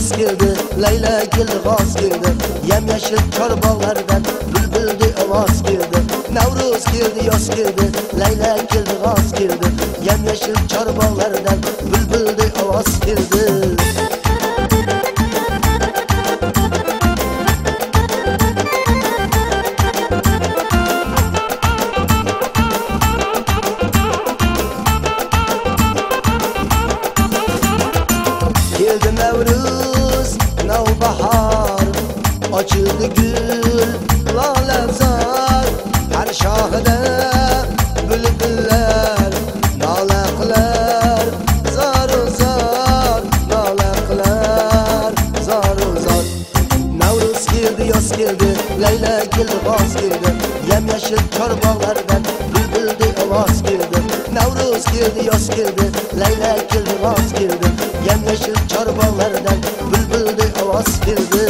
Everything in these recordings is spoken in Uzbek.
yoz keldi, Layla keldi, g'oz keldi. Yam-yashil chor bog'lardan bulbuldi ovoz keldi. Navruz keldi, yoz keldi, Layla keldi, g'oz keldi. Yam-yashil chor bog'lardan bulbuldi ovoz keldi. Keldi Navruz, navbahor, ochildi gul, lolazor. Har shoxida bulbullar nola qilar, zor-zor, nola qilar, zor-zor. Navruz keldi, yoz keldi, Layla keldi, g'oz keldi. Yam-yashil chor bog'lardan bulbuldi ovoz keldi. Navruz keldi, yoz keldi, Layla keldi, g'oz keldi. Yam-yashil chor bog'lardan bulbuldi ovoz keldi.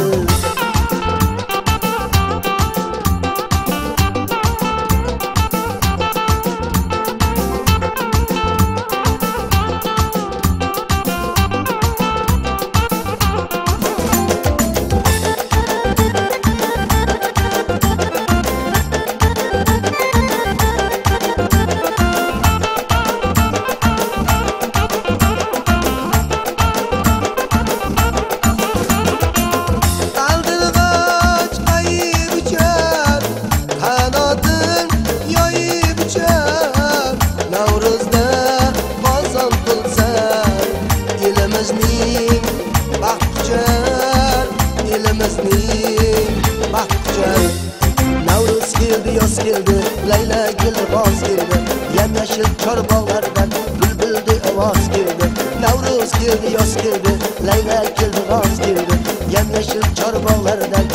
Navruz keldi, yoz keldi, Layla keldi, g'oz keldi. Yam-yashil chor bog'lardan bulbuldi ovoz keldi. Navruz keldi, yoz keldi, Layla keldi, g'oz keldi. Yam-yashil chor bog'lardan